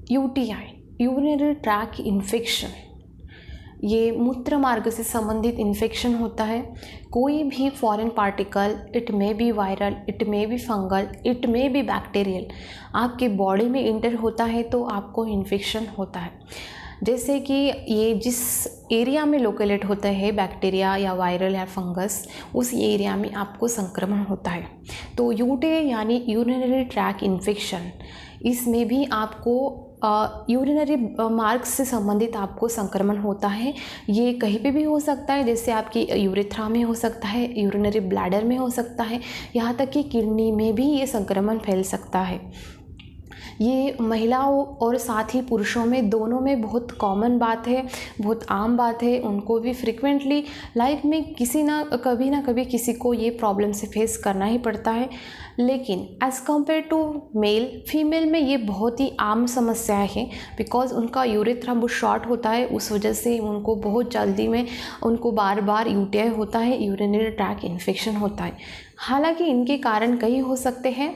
UTI, urinary track infection, ये मूत्र मार्ग से संबंधित इन्फेक्शन होता है। कोई भी foreign particle, it may be viral, it may be fungal, it may be bacterial, आपके बॉडी में इंटर होता है तो आपको इन्फेक्शन होता है। जैसे कि ये जिस एरिया में लोकेलेट होता है बैक्टीरिया या वायरल या फंगस, उस एरिया में आपको संक्रमण होता है। तो यूटीआई यानी यूरिनरी ट्रैक इन्फेक्शन, इसमें भी आपको यूरिनरी मार्ग से संबंधित आपको संक्रमण होता है। ये कहीं पे भी हो सकता है, जैसे आपकी यूरेथ्रा में हो सकता है, यूरिनरी ब्लैडर में हो सकता है, यहाँ तक कि किडनी में भी ये संक्रमण फैल सकता है। ये महिलाओं और साथ ही पुरुषों में दोनों में बहुत कॉमन बात है, बहुत आम बात है। उनको भी फ्रिक्वेंटली लाइफ में ना कभी किसी को ये प्रॉब्लम से फेस करना ही पड़ता है। लेकिन as compared to male, female में ये बहुत ही आम समस्या है, बिकॉज उनका यूरेथ्रा बहुत शॉर्ट होता है, उस वजह से उनको बहुत जल्दी में उनको बार बार यूटीआई होता है, यूरिनरी ट्रैक इन्फेक्शन होता है। हालांकि इनके कारण कई हो सकते हैं,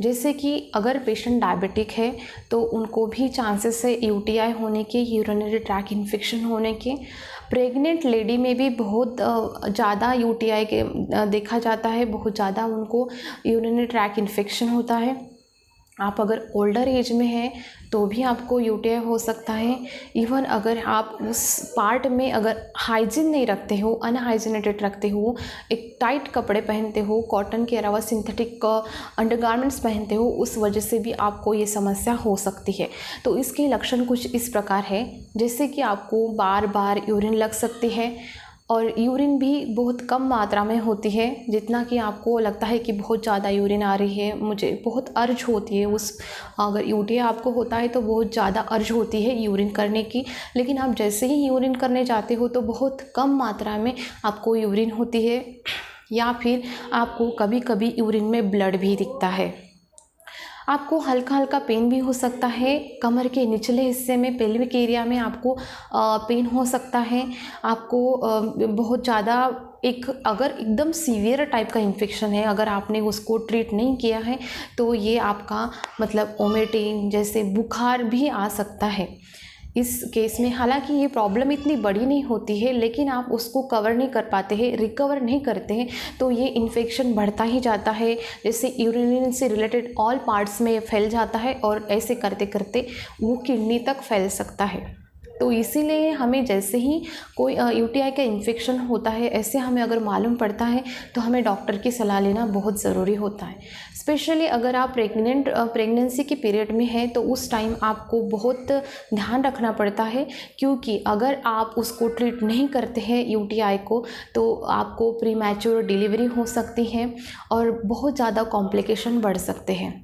जैसे कि अगर पेशेंट डायबिटिक है तो उनको भी चांसेस है यूटीआई होने के, यूरिनरी ट्रैक इन्फेक्शन होने के। प्रेग्नेंट लेडी में भी बहुत ज़्यादा यूटीआई के देखा जाता है, बहुत ज़्यादा उनको यूरिनरी ट्रैक इन्फेक्शन होता है। आप अगर ओल्डर एज में हैं तो भी आपको यूटीआई हो सकता है। इवन अगर आप उस पार्ट में अगर हाइजीन नहीं रखते हो, अनहाइजीनेटेड रखते हो, एक टाइट कपड़े पहनते हो, कॉटन के अलावा सिंथेटिक अंडरगारमेंट्स पहनते हो, उस वजह से भी आपको ये समस्या हो सकती है। तो इसके लक्षण कुछ इस प्रकार है, जैसे कि आपको बार बार यूरिन लग सकती है, और यूरिन भी बहुत कम मात्रा में होती है, जितना कि आपको लगता है कि बहुत ज़्यादा यूरिन आ रही है, मुझे बहुत अर्ज होती है उस, अगर यूटीआई आपको होता है तो बहुत ज़्यादा अर्ज होती है यूरिन करने की। लेकिन आप जैसे ही यूरिन करने जाते हो तो बहुत कम मात्रा में आपको यूरिन होती है, या फिर आपको कभी कभी यूरिन में ब्लड भी दिखता है। आपको हल्का हल्का पेन भी हो सकता है, कमर के निचले हिस्से में, पेल्विक एरिया में आपको पेन हो सकता है। आपको बहुत ज़्यादा अगर एकदम सीवियर टाइप का इन्फेक्शन है, अगर आपने उसको ट्रीट नहीं किया है तो ये आपका मतलब वोमिटिंग जैसे बुखार भी आ सकता है इस केस में। हालांकि ये प्रॉब्लम इतनी बड़ी नहीं होती है, लेकिन आप उसको कवर नहीं कर पाते हैं, रिकवर नहीं करते हैं, तो ये इन्फेक्शन बढ़ता ही जाता है। जैसे यूरिन से रिलेटेड ऑल पार्ट्स में फैल जाता है, और ऐसे करते करते वो किडनी तक फैल सकता है। तो इसीलिए हमें जैसे ही कोई यूटीआई का इन्फेक्शन होता है, ऐसे हमें अगर मालूम पड़ता है तो हमें डॉक्टर की सलाह लेना बहुत ज़रूरी होता है। स्पेशली अगर आप प्रेगनेंसी के पीरियड में हैं तो उस टाइम आपको बहुत ध्यान रखना पड़ता है, क्योंकि अगर आप उसको ट्रीट नहीं करते हैं यूटीआई को, तो आपको प्रीमैच्योर डिलीवरी हो सकती है और बहुत ज़्यादा कॉम्प्लिकेशन बढ़ सकते हैं।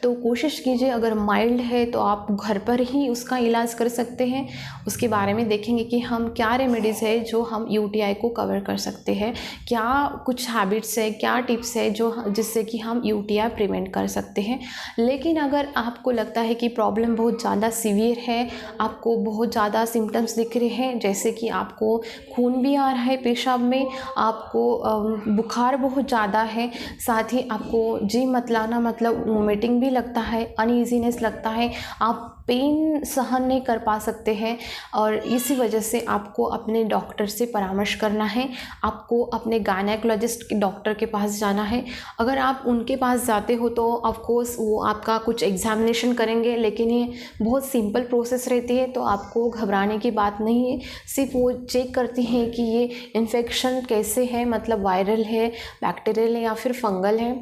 तो कोशिश कीजिए, अगर माइल्ड है तो आप घर पर ही उसका इलाज कर सकते हैं। उसके बारे में देखेंगे कि हम क्या रेमेडीज़ है जो हम यूटीआई को कवर कर सकते हैं, क्या कुछ हैबिट्स है, क्या टिप्स है जो जिससे कि हम यूटीआई प्रिवेंट कर सकते हैं। लेकिन अगर आपको लगता है कि प्रॉब्लम बहुत ज़्यादा सीवियर है, आपको बहुत ज़्यादा सिम्टम्स दिख रहे हैं, जैसे कि आपको खून भी आ रहा है पेशाब में, आपको बुखार बहुत ज़्यादा है, साथ ही आपको जी मतलाना मतलब वोमिटिंग भी लगता है, अनईजीनेस लगता है, आप पेन सहन नहीं कर पा सकते हैं, और इसी वजह से आपको अपने डॉक्टर से परामर्श करना है। आपको अपने गायनेकोलॉजिस्ट डॉक्टर के पास जाना है। अगर आप उनके पास जाते हो तो ऑफ कोर्स वो आपका कुछ एग्जामिनेशन करेंगे, लेकिन ये बहुत सिंपल प्रोसेस रहती है, तो आपको घबराने की बात नहीं है। सिर्फ वो चेक करती हैं कि ये इन्फेक्शन कैसे है, मतलब वायरल है, बैक्टीरियल है या फिर फंगल है,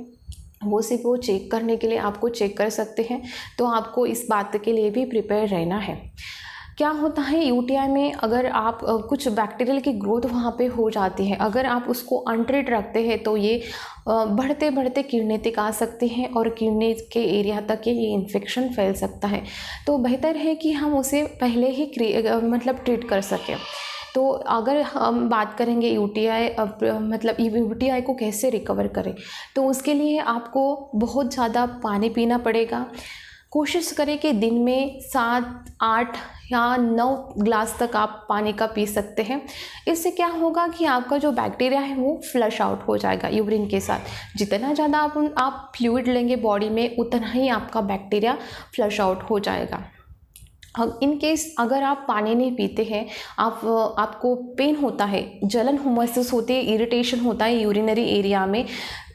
वो सिर्फ वो चेक करने के लिए आपको चेक कर सकते हैं। तो आपको इस बात के लिए भी प्रिपेयर रहना है। क्या होता है यूटीआई में, अगर आप कुछ बैक्टीरियल की ग्रोथ वहाँ पे हो जाती है, अगर आप उसको अनट्रीट रखते हैं तो ये बढ़ते बढ़ते किडनी तक आ सकते हैं, और किडनी के एरिया तक ये इन्फेक्शन फैल सकता है। तो बेहतर है कि हम उसे पहले ही मतलब ट्रीट कर सकें। तो अगर हम बात करेंगे यूटीआई मतलब यूटीआई को कैसे रिकवर करें, तो उसके लिए आपको बहुत ज़्यादा पानी पीना पड़ेगा। कोशिश करें कि दिन में 7, 8 या 9 ग्लास तक आप पानी का पी सकते हैं। इससे क्या होगा कि आपका जो बैक्टीरिया है वो फ्लश आउट हो जाएगा यूरिन के साथ। जितना ज़्यादा आप फ्लूइड लेंगे बॉडी में, उतना ही आपका बैक्टीरिया फ्लश आउट हो जाएगा। इन केस अगर आप पानी नहीं पीते हैं, आपको पेन होता है, जलन महसूस होती है, इरिटेशन होता है यूरिनरी एरिया में,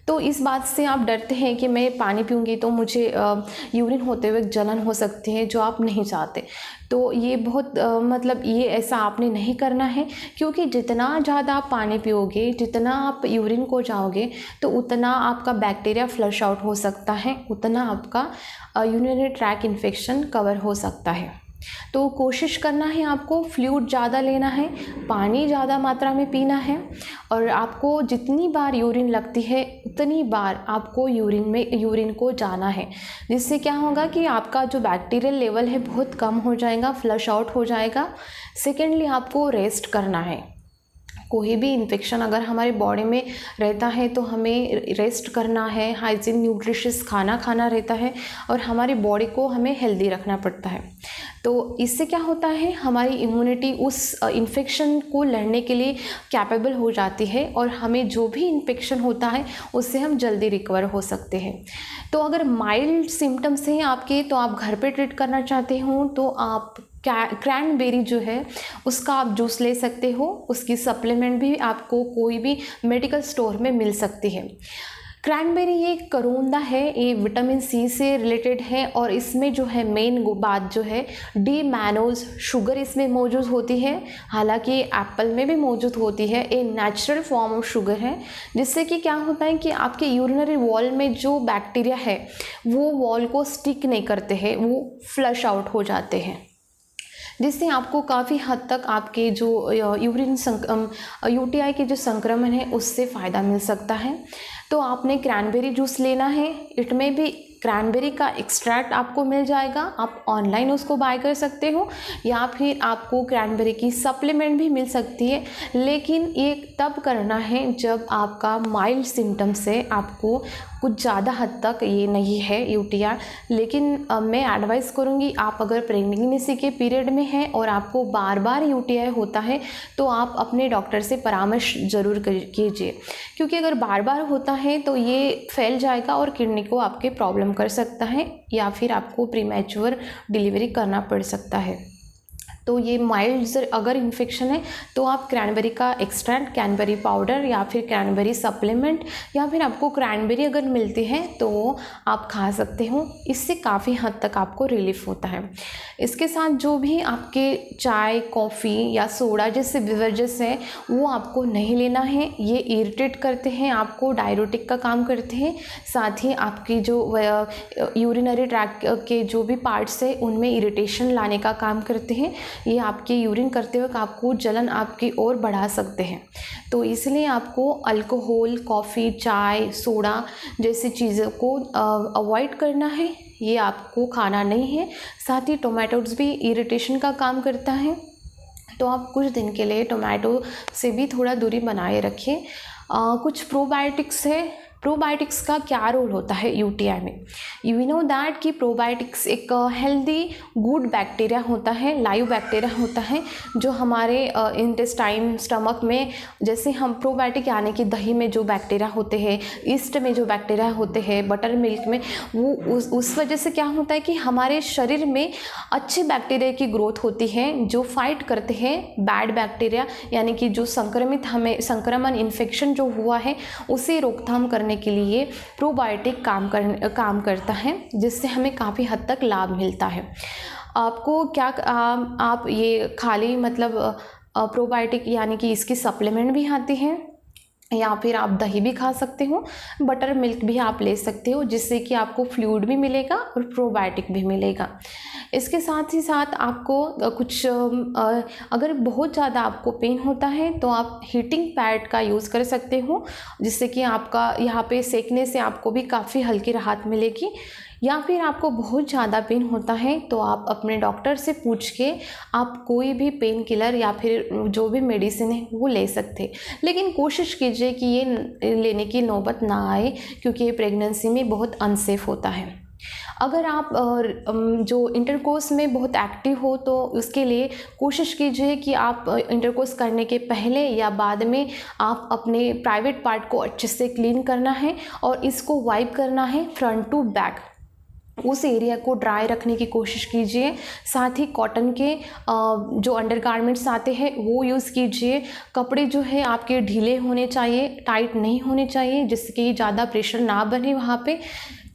तो इस बात से आप डरते हैं कि मैं पानी पीऊँगी तो मुझे यूरिन होते हुए जलन हो सकती है, जो आप नहीं चाहते। तो ये बहुत मतलब ये ऐसा आपने नहीं करना है, क्योंकि जितना ज़्यादा आप पानी पियोगे, जितना आप यूरिन को जाओगे, तो उतना आपका बैक्टीरिया फ्लश आउट हो सकता है, उतना आपका यूरिनरी ट्रैक इन्फेक्शन कवर हो सकता है। तो कोशिश करना है आपको फ्लूइड ज़्यादा लेना है, पानी ज़्यादा मात्रा में पीना है, और आपको जितनी बार यूरिन लगती है उतनी बार आपको यूरिन को जाना है, जिससे क्या होगा कि आपका जो बैक्टीरियल लेवल है बहुत कम हो जाएगा, फ्लश आउट हो जाएगा। सेकेंडली आपको रेस्ट करना है। कोई भी इन्फेक्शन अगर हमारे बॉडी में रहता है तो हमें रेस्ट करना है, हाइजीन न्यूट्रिशियस खाना खाना रहता है, और हमारी बॉडी को हमें हेल्दी रखना पड़ता है। तो इससे क्या होता है, हमारी इम्यूनिटी उस इन्फेक्शन को लड़ने के लिए कैपेबल हो जाती है, और हमें जो भी इन्फेक्शन होता है उससे हम जल्दी रिकवर हो सकते हैं। तो अगर माइल्ड सिम्टम्स हैं आपके, तो आप घर पे ट्रीट करना चाहते हो तो आप क्रैनबेरी जो है उसका आप जूस ले सकते हो। उसकी सप्लीमेंट भी आपको कोई भी मेडिकल स्टोर में मिल सकती है। क्रैनबेरी ये करोंदा है, ये विटामिन सी से रिलेटेड है, और इसमें जो है मेन बात जो है डी मैनोज शुगर इसमें मौजूद होती है। हालांकि एप्पल में भी मौजूद होती है, ये नेचुरल फॉर्म ऑफ शुगर है, जिससे कि क्या होता है कि आपके यूरिनरी वॉल में जो बैक्टीरिया है वो वॉल को स्टिक नहीं करते हैं, वो फ्लश आउट हो जाते हैं, जिससे आपको काफ़ी हद तक आपके जो यूटीआई के जो संक्रमण है उससे फ़ायदा मिल सकता है। तो आपने क्रैनबेरी जूस लेना है। इट में भी क्रैनबेरी का एक्सट्रैक्ट आपको मिल जाएगा, आप ऑनलाइन उसको बाय कर सकते हो, या फिर आपको क्रैनबेरी की सप्लीमेंट भी मिल सकती है। लेकिन ये तब करना है जब आपका माइल्ड सिम्टम्स है, आपको कुछ ज़्यादा हद तक ये नहीं है यूटीआई। लेकिन मैं एडवाइस करूँगी, आप अगर प्रेगनेंसी के पीरियड में हैं और आपको बार बार यूटीआई होता है तो आप अपने डॉक्टर से परामर्श ज़रूर कीजिए, क्योंकि अगर बार बार होता है तो ये फैल जाएगा और किडनी को आपके प्रॉब्लम कर सकता है, या फिर आपको प्रीमैच्योर डिलीवरी करना पड़ सकता है। तो ये माइल्ड अगर इन्फेक्शन है तो आप क्रैनबेरी का एक्सट्रैक्ट, क्रैनबेरी पाउडर, या फिर क्रैनबेरी सप्लीमेंट, या फिर आपको क्रैनबेरी अगर मिलती है तो आप खा सकते हो। इससे काफ़ी हद तक आपको रिलीफ होता है। इसके साथ जो भी आपके चाय, कॉफ़ी या सोडा जैसे बेवरेजेस हैं वो आपको नहीं लेना है। ये इरिटेट करते हैं, आपको डायरेटिक का काम करते हैं, साथ ही आपकी जो यूरिनरी ट्रैक्ट के जो भी पार्ट्स हैं उनमें इरिटेशन लाने का काम करते हैं। ये आपके यूरिन करते वक्त आपको जलन आपकी ओर बढ़ा सकते हैं। तो इसलिए आपको अल्कोहल, कॉफ़ी, चाय, सोडा जैसी चीज़ों को अवॉइड करना है, ये आपको खाना नहीं है। साथ ही टोमेटोज़ भी इरिटेशन का काम करता है, तो आप कुछ दिन के लिए टोमेटो से भी थोड़ा दूरी बनाए रखें। कुछ प्रोबायोटिक्स है। प्रोबायोटिक्स का क्या रोल होता है यूटीआई में? यू नो दैट कि प्रोबायोटिक्स एक हेल्दी गुड बैक्टीरिया होता है, लाइव बैक्टीरिया होता है, जो हमारे इंटेस्टाइन, स्टमक में, जैसे हम प्रोबायोटिक यानी कि दही में जो बैक्टीरिया होते हैं, ईस्ट में जो बैक्टीरिया होते हैं, बटर मिल्क में, वो उस वजह से क्या होता है कि हमारे शरीर में अच्छे बैक्टीरिया की ग्रोथ होती है जो फाइट करते हैं बैड बैक्टीरिया, यानी कि जो संक्रमण इन्फेक्शन जो हुआ है उसे रोकथाम करने के लिए प्रोबायोटिक काम करता है, जिससे हमें काफ़ी हद तक लाभ मिलता है। आपको क्या आप ये खाली मतलब प्रोबायोटिक यानी कि इसकी सप्लीमेंट भी आती हैं, या फिर आप दही भी खा सकते हो, बटर मिल्क भी आप ले सकते हो, जिससे कि आपको फ्लूइड भी मिलेगा और प्रोबायोटिक भी मिलेगा। इसके साथ ही साथ आपको कुछ अगर बहुत ज़्यादा आपको पेन होता है तो आप हीटिंग पैड का यूज़ कर सकते हो, जिससे कि आपका यहाँ पे सेकने से आपको भी काफ़ी हल्की राहत मिलेगी। या फिर आपको बहुत ज़्यादा पेन होता है तो आप अपने डॉक्टर से पूछ के आप कोई भी पेन किलर या फिर जो भी मेडिसिन है वो ले सकते हैं, लेकिन कोशिश कीजिए कि ये लेने की नौबत ना आए, क्योंकि ये प्रेगनेंसी में बहुत अनसेफ होता है। अगर आप जो इंटरकोर्स में बहुत एक्टिव हो तो उसके लिए कोशिश कीजिए कि आप इंटरकोर्स करने के पहले या बाद में आप अपने प्राइवेट पार्ट को अच्छे से क्लीन करना है और इसको वाइप करना है फ्रंट टू बैक। उस एरिया को ड्राई रखने की कोशिश कीजिए। साथ ही कॉटन के जो अंडरगारमेंट्स आते हैं वो यूज़ कीजिए। कपड़े जो है आपके ढीले होने चाहिए, टाइट नहीं होने चाहिए, जिससे कि ज़्यादा प्रेशर ना बने वहाँ पे।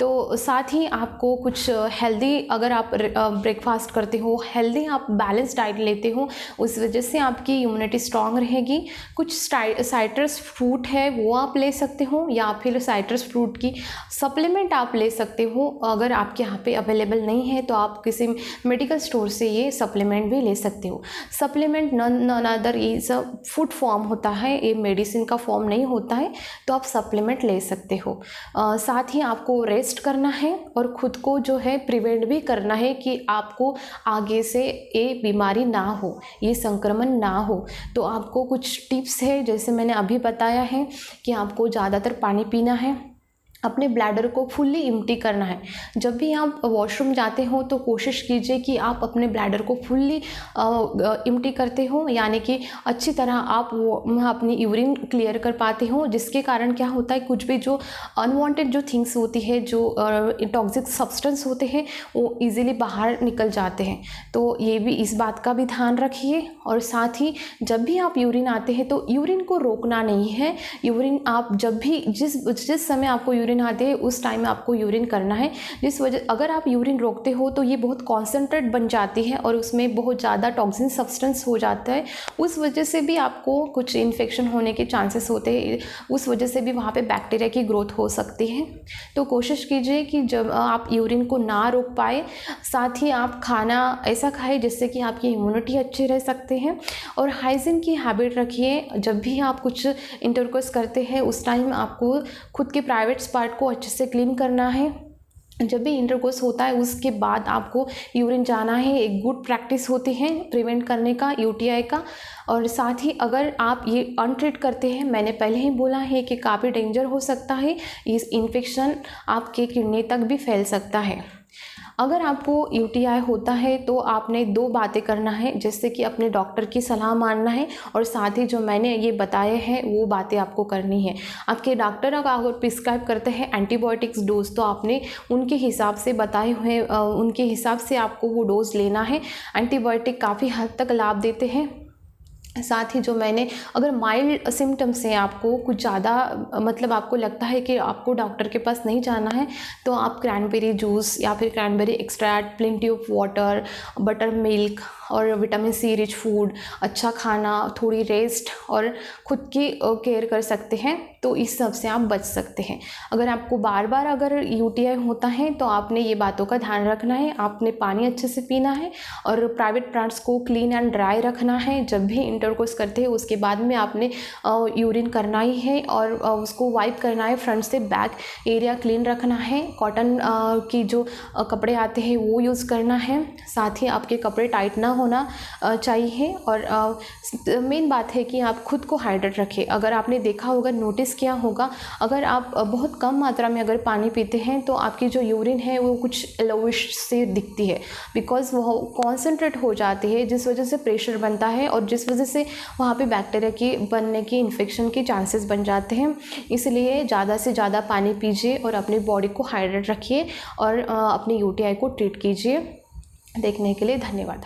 तो साथ ही आपको कुछ हेल्दी, अगर आप ब्रेकफास्ट करते हो, हेल्दी आप बैलेंस डाइट लेते हो, उस वजह से आपकी इम्यूनिटी स्ट्रांग रहेगी। कुछ साइट्रस फ्रूट है वो आप ले सकते हो, या फिर साइट्रस फ्रूट की सप्लीमेंट आप ले सकते हो। अगर आपके यहाँ पे अवेलेबल नहीं है तो आप किसी मेडिकल स्टोर से ये सप्लीमेंट भी ले सकते हो। सप्लीमेंट नन अदर ये सब फूड फॉर्म होता है, ये मेडिसिन का फॉर्म नहीं होता है, तो आप सप्लीमेंट ले सकते हो। साथ ही आपको रेस्ट करना है और ख़ुद को जो है प्रिवेंट भी करना है कि आपको आगे से ये बीमारी ना हो, ये संक्रमण ना हो। तो आपको कुछ टिप्स है, जैसे मैंने अभी बताया है कि आपको ज़्यादातर पानी पीना है, अपने ब्लैडर को फुल्ली एम्प्टी करना है। जब भी आप वॉशरूम जाते हो तो कोशिश कीजिए कि आप अपने ब्लैडर को फुल्ली एम्प्टी करते हो, यानी कि अच्छी तरह आप अपनी यूरिन क्लियर कर पाते हो, जिसके कारण क्या होता है, कुछ भी जो अनवांटेड जो थिंग्स होती है, जो टॉक्सिक सब्सटेंस होते हैं, वो इजीली बाहर निकल जाते हैं। तो ये भी, इस बात का भी ध्यान रखिए। और साथ ही जब भी आप यूरिन आते हैं तो यूरिन को रोकना नहीं है। यूरिन आप जब भी जिस समय आपको यूरिन आते हैं उस टाइम में आपको यूरिन करना है। जिस वजह, अगर आप यूरिन रोकते हो तो ये बहुत कॉन्सेंट्रेट बन जाती है और उसमें बहुत ज़्यादा टॉक्सिन सब्सटेंस हो जाता है। उस वजह से भी आपको कुछ इन्फेक्शन होने के चांसेस होते हैं, उस वजह से भी वहाँ पे बैक्टीरिया की ग्रोथ हो सकती है। तो कोशिश कीजिए कि जब आप यूरिन को ना रोक पाए, साथ ही आप खाना ऐसा खाएं जिससे कि आपकी इम्यूनिटी अच्छी रह सकते हैं। और हाइजीन की हैबिट रखिए। जब भी आप कुछ इंटरकोर्स करते हैं उस टाइम आपको खुद के प्राइवेट पार्ट को अच्छे से क्लीन करना है। जब भी इंटरकोर्स होता है उसके बाद आपको यूरिन जाना है, एक गुड प्रैक्टिस होती है प्रिवेंट करने का यूटीआई का। और साथ ही अगर आप ये अनट्रीट करते हैं, मैंने पहले ही बोला है कि काफ़ी डेंजर हो सकता है, इस इन्फेक्शन आपके किडनी तक भी फैल सकता है। अगर आपको यूटीआई होता है तो आपने 2 बातें करना है, जैसे कि अपने डॉक्टर की सलाह मानना है और साथ ही जो मैंने ये बताए हैं वो बातें आपको करनी है। आपके डॉक्टर अगर प्रिस्क्राइब करते हैं एंटीबायोटिक्स डोज, तो आपने उनके हिसाब से बताए हुए उनके हिसाब से आपको वो डोज लेना है। एंटीबायोटिक काफ़ी हद तक लाभ देते हैं। साथ ही जो मैंने, अगर माइल्ड सिम्टम्स हैं, आपको कुछ ज़्यादा मतलब आपको लगता है कि आपको डॉक्टर के पास नहीं जाना है, तो आप क्रैनबेरी जूस या फिर cranberry extract, plenty of water, butter milk और विटामिन सी रिच फूड, अच्छा खाना, थोड़ी रेस्ट और ख़ुद की केयर कर सकते हैं, तो इस सब से आप बच सकते हैं। अगर आपको बार बार अगर यूटीआई होता है तो आपने ये बातों का ध्यान रखना है। आपने पानी अच्छे से पीना है और प्राइवेट पार्ट्स को क्लीन एंड ड्राई रखना है। जब भी इंटरकोर्स करते हैं उसके बाद में आपने यूरिन करना ही है और उसको वाइप करना है, फ्रंट से बैक एरिया क्लीन रखना है। कॉटन की जो कपड़े आते हैं वो यूज़ करना है। साथ ही आपके कपड़े टाइट ना होना चाहिए। और मेन बात है कि आप खुद को हाइड्रेट रखें। अगर आपने देखा होगा, नोटिस किया होगा, अगर आप बहुत कम मात्रा में अगर पानी पीते हैं तो आपकी जो यूरिन है वो कुछ येलोइश से दिखती है, बिकॉज वो कॉन्सेंट्रेट हो जाती है, जिस वजह से प्रेशर बनता है और जिस वजह से वहाँ पे बैक्टीरिया की बनने की, इन्फेक्शन के चांसेस बन जाते हैं। इसलिए ज़्यादा से ज़्यादा पानी पीजिए और अपनी बॉडी को हाइड्रेट रखिए और अपनी यूटीआई को ट्रीट कीजिए। देखने के लिए धन्यवाद।